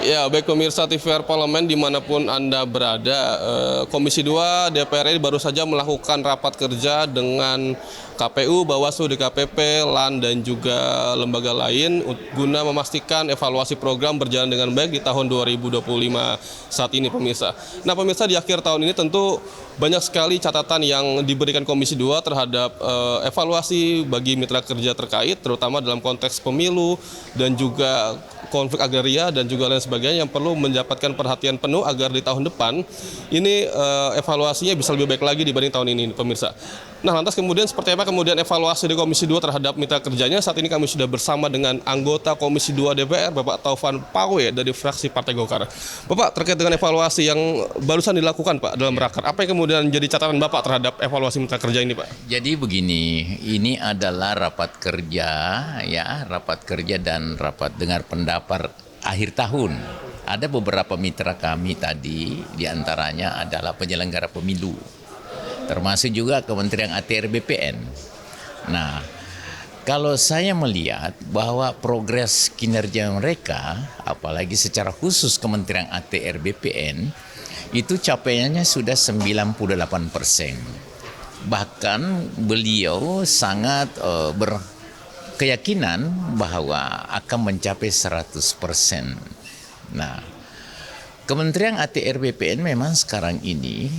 Ya, baik pemirsa TVR Parlemen dimanapun Anda berada, Komisi 2 DPR RI baru saja melakukan rapat kerja dengan KPU, Bawaslu, DKPP, LAN, dan juga lembaga lain guna memastikan evaluasi program berjalan dengan baik di tahun 2025 saat ini, pemirsa. Nah, pemirsa, di akhir tahun ini tentu banyak sekali catatan yang diberikan Komisi 2 terhadap evaluasi bagi mitra kerja terkait, terutama dalam konteks pemilu dan juga konflik agraria dan juga lain sebagainya yang perlu mendapatkan perhatian penuh agar di tahun depan ini evaluasinya bisa lebih baik lagi dibanding tahun ini, pemirsa. Nah, lantas kemudian seperti apa kemudian evaluasi di Komisi 2 terhadap mitra kerjanya? Saat ini kami sudah bersama dengan anggota Komisi 2 DPR, Bapak Taufan Pawe dari fraksi Partai Golkar. Bapak, terkait dengan evaluasi yang barusan dilakukan, Pak, dalam raker, apa yang kemudian jadi catatan Bapak terhadap evaluasi mitra kerja ini, Pak? Jadi begini, ini adalah rapat kerja dan rapat dengar pendapat akhir tahun. Ada beberapa mitra kami tadi, diantaranya adalah penyelenggara pemilu, termasuk juga Kementerian ATR BPN. Nah, kalau saya melihat bahwa progres kinerja mereka, apalagi secara khusus Kementerian ATR BPN, itu capaiannya sudah 98%. Bahkan beliau sangat berkeyakinan bahwa akan mencapai 100%. Nah, Kementerian ATR BPN memang sekarang ini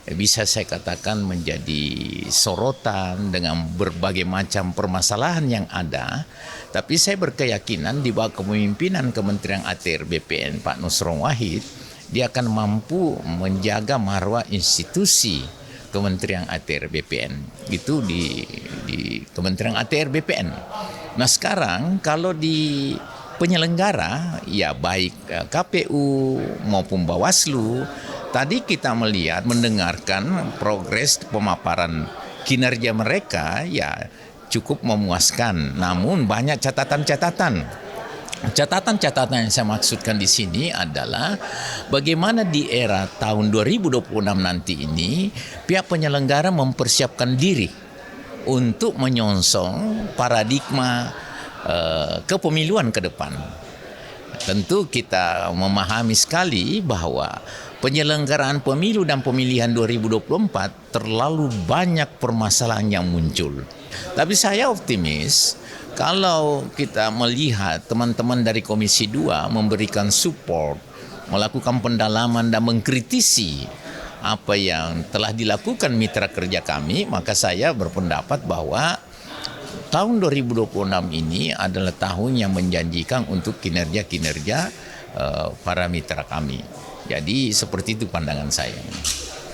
bisa saya katakan menjadi sorotan dengan berbagai macam permasalahan yang ada. Tapi saya berkeyakinan di bawah kepemimpinan Kementerian ATR BPN Pak Nusron Wahid, dia akan mampu menjaga marwah institusi Kementerian ATR BPN. Itu di Kementerian ATR BPN. Nah, sekarang kalau di penyelenggara, ya baik KPU maupun Bawaslu, tadi kita mendengarkan progres pemaparan kinerja mereka ya cukup memuaskan. Namun banyak catatan-catatan. Catatan-catatan yang saya maksudkan di sini adalah bagaimana di era tahun 2026 nanti ini pihak penyelenggara mempersiapkan diri untuk menyongsong paradigma kepemiluan ke depan. Tentu kita memahami sekali bahwa penyelenggaraan pemilu dan pemilihan 2024 terlalu banyak permasalahan yang muncul. Tapi saya optimis kalau kita melihat teman-teman dari Komisi 2 memberikan support, melakukan pendalaman dan mengkritisi apa yang telah dilakukan mitra kerja kami, maka saya berpendapat bahwa tahun 2026 ini adalah tahun yang menjanjikan untuk kinerja-kinerja para mitra kami. Jadi seperti itu pandangan saya.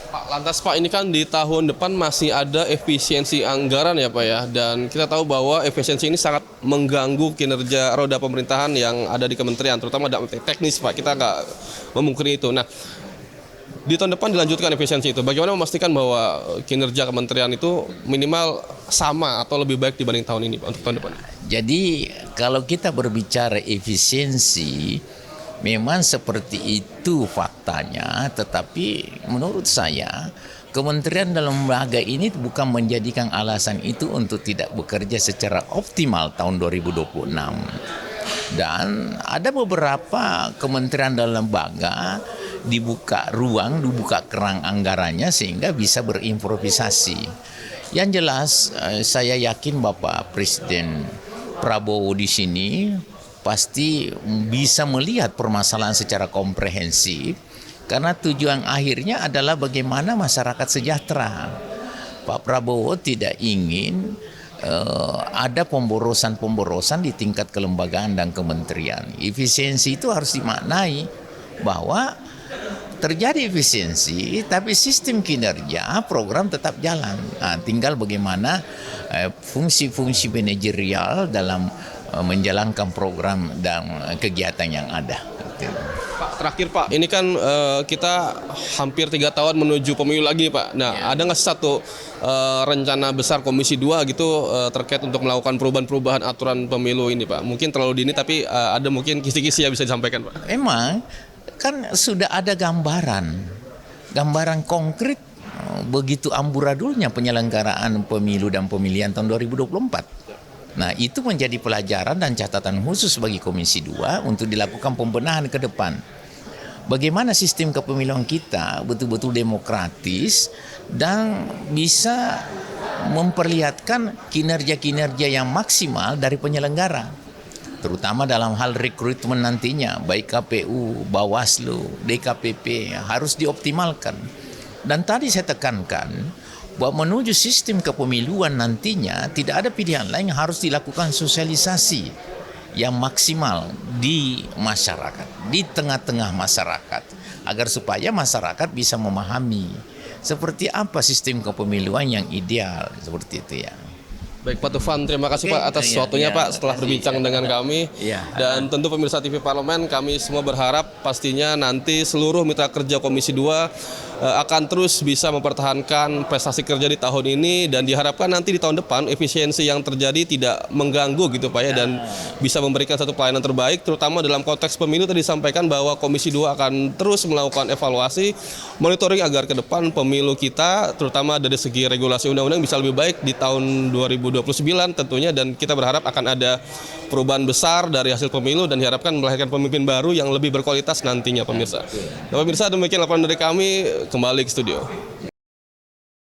Pak, lantas Pak, ini kan di tahun depan masih ada efisiensi anggaran ya Pak ya, dan kita tahu bahwa efisiensi ini sangat mengganggu kinerja roda pemerintahan yang ada di kementerian, terutama dalam teknis Pak, kita nggak memungkiri itu. Nah, di tahun depan dilanjutkan efisiensi itu, bagaimana memastikan bahwa kinerja kementerian itu minimal sama atau lebih baik dibanding tahun ini Pak, untuk tahun depan? Jadi kalau kita berbicara efisiensi, memang seperti itu faktanya, tetapi menurut saya kementerian dan lembaga ini bukan menjadikan alasan itu untuk tidak bekerja secara optimal tahun 2026. Dan ada beberapa kementerian dan lembaga dibuka ruang, dibuka kerang anggarannya sehingga bisa berimprovisasi. Yang jelas saya yakin Bapak Presiden Prabowo di sini pasti bisa melihat permasalahan secara komprehensif karena tujuan akhirnya adalah bagaimana masyarakat sejahtera. Pak Prabowo tidak ingin ada pemborosan-pemborosan di tingkat kelembagaan dan kementerian. Efisiensi itu harus dimaknai bahwa terjadi efisiensi tapi sistem kinerja program tetap jalan. Nah, tinggal bagaimana fungsi-fungsi manajerial dalam menjalankan program dan kegiatan yang ada. Pak, terakhir Pak, ini kan kita hampir 3 tahun menuju pemilu lagi Pak. Nah, ada nggak satu rencana besar Komisi 2 gitu terkait untuk melakukan perubahan-perubahan aturan pemilu ini Pak? Mungkin terlalu dini tapi ada mungkin kisi-kisi yang bisa disampaikan Pak. Emang kan sudah ada gambaran konkret begitu amburadulnya penyelenggaraan pemilu dan pemilihan tahun 2024. Nah, itu menjadi pelajaran dan catatan khusus bagi Komisi 2 untuk dilakukan pembenahan ke depan. Bagaimana sistem kepemiluan kita betul-betul demokratis dan bisa memperlihatkan kinerja-kinerja yang maksimal dari penyelenggara, terutama dalam hal rekrutmen nantinya, baik KPU, Bawaslu, DKPP harus dioptimalkan. Dan tadi saya tekankan bahwa menuju sistem kepemiluan nantinya tidak ada pilihan lain, harus dilakukan sosialisasi yang maksimal di masyarakat, di tengah-tengah masyarakat, agar supaya masyarakat bisa memahami seperti apa sistem kepemiluan yang ideal, seperti itu ya. Baik Pak Tufan, terima kasih Pak atas waktunya Pak setelah berbincang dengan kami. Dan tentu pemirsa TV Parlemen, kami semua berharap pastinya nanti seluruh mitra kerja Komisi 2 akan terus bisa mempertahankan prestasi kerja di tahun ini, dan diharapkan nanti di tahun depan efisiensi yang terjadi tidak mengganggu gitu Pak ya, dan bisa memberikan satu pelayanan terbaik, terutama dalam konteks pemilu. Tadi disampaikan bahwa Komisi 2 akan terus melakukan evaluasi, monitoring agar ke depan pemilu kita terutama dari segi regulasi undang-undang bisa lebih baik di tahun 2029 tentunya, dan kita berharap akan ada perubahan besar dari hasil pemilu dan diharapkan melahirkan pemimpin baru yang lebih berkualitas nantinya pemirsa. Nah pemirsa, demikian laporan dari kami, kembali ke studio.